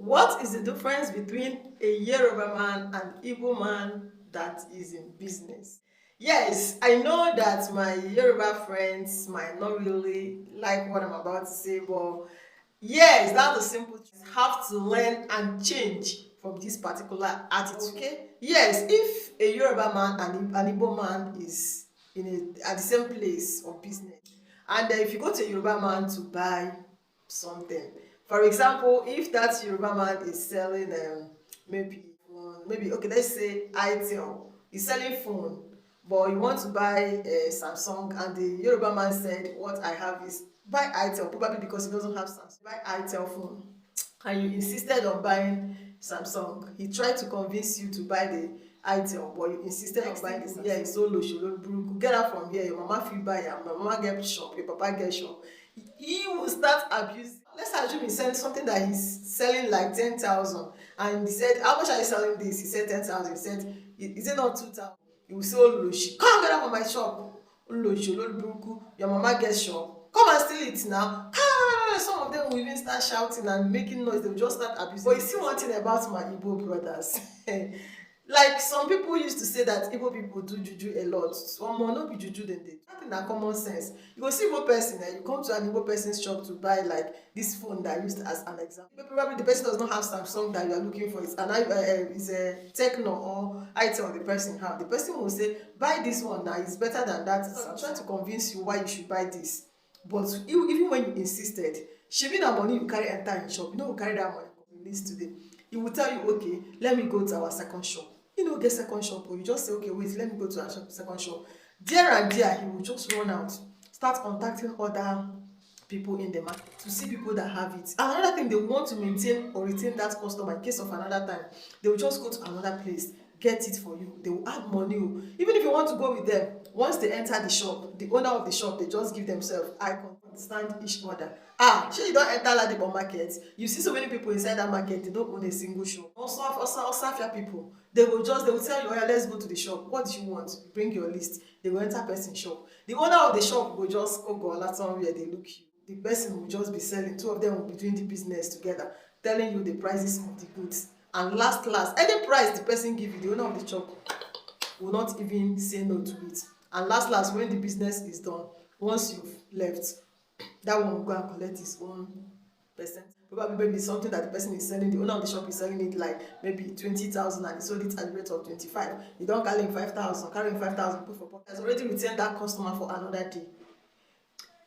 What is the difference between a Yoruba man and Igbo man that is in business? Yes, I know that my Yoruba friends might not really like what I'm about to say, but yes, that's the simple truth. You have to learn and change from this particular attitude. Okay? Yes, if a Yoruba man and an Igbo man is at the same place of business, and if you go to a Yoruba man to buy something, for example, if that Yoruba man is selling maybe okay, let's say itel, he's selling phone, but you want to buy Samsung, and the Yoruba man said, what I have is buy itel, probably because he doesn't have Samsung, buy itel phone, and you insisted on buying Samsung. He tried to convince you to buy the itel, but you insisted on buying the Samsung. Yeah, it's so low, she low broke, get out from here, your mama fit buy am, my mama get shop, your papa get shop. He will start abusing. Let's assume he's selling something that he's selling like 10,000, and he said, how much are you selling this? He said 10,000. He said, is it not 2,000? He will say, oloshi, come get out of my shop, oloshi oloriburuku, your mama get shop, come and steal it now. Some of them will even start shouting and making noise. They will just start abusing. But you see one thing about my Igbo brothers. Like some people used to say that Igbo people do juju a lot. Some more no be juju dem dey. That thing na common sense. You go see Igbo person, you come to an Igbo person's shop to buy like this phone that I used as an example. Probably the person does not have Samsung that you are looking for. It's a Techno or item the person have. The person will say, buy this one now. It's better than that. I'm trying to convince you why you should buy this. But even when you insisted, shebi na money you carry enter in shop, you no go carry that money release today. He will tell you, okay, let me go to our second shop. You no get second shop, or you just say, okay, wait, let me go to our second shop. There and there, he will just run out, start contacting other people in the market to see people that have it. Another thing, they want to maintain or retain that customer in case of another time. They will just go to another place, get it for you. They will add money. Even if you want to go with them, once they enter the shop, the owner of the shop, they just give themselves eye contact, understand each other. Shey you don enter Ladipo market, you see so many people inside that market, they don't own a single shop. Also Osafia people, they will tell you, oh yeah, let's go to the shop. What do you want? Bring your list. They will enter person shop. The owner of the shop will just go somewhere, they look you. The person will just be selling. Two of them will be doing the business together, telling you the prices of the goods. And last, any price the person give you, the owner of the shop will not even say no to it. And last, when the business is done, once you've left, that one will go and collect his own percent. Probably maybe something that the person is selling, the owner of the shop is selling it like maybe 20,000, and he sold it at the rate of 25. You don't carry 5,000, carrying 5,000, put for pocket. Has already retained that customer for another day.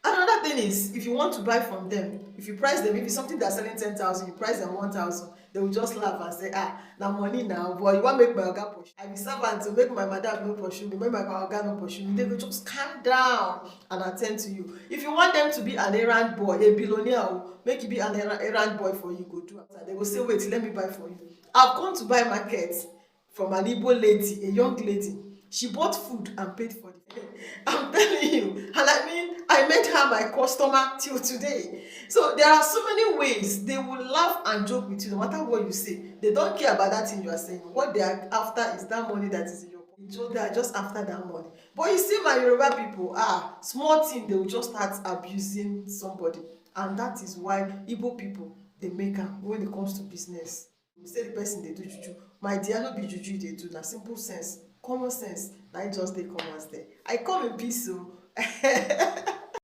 Another thing is, if you want to buy from them, if you price them, if it's something that's selling 10,000, you price them 1,000, they will just laugh and say, now money now, boy, you want to make my oga pursue. I be servant to make my madam no pursue me, make my oga no pursue me. They will just calm down and attend to you. If you want them to be an errand boy, a billionaire, make it be an errand boy for you, go do after. They will say, wait, let me buy for you. I've gone to buy market from an Igbo lady, a young lady. She bought food and paid for it. I'm telling you. And I mean, I made her my customer till today. So there are so many ways they will laugh and joke with you no matter what you say. They don't care about that thing you are saying. What they are after is that money that is in your pocket. So they are just after that money. But you see my Yoruba people, small thing, they will just start abusing somebody. And that is why Igbo people, they make am when it comes to business. You say the person they do juju. My dear, no be juju they do. Na simple sense, common sense. Na just dey come as there. I come in peace o.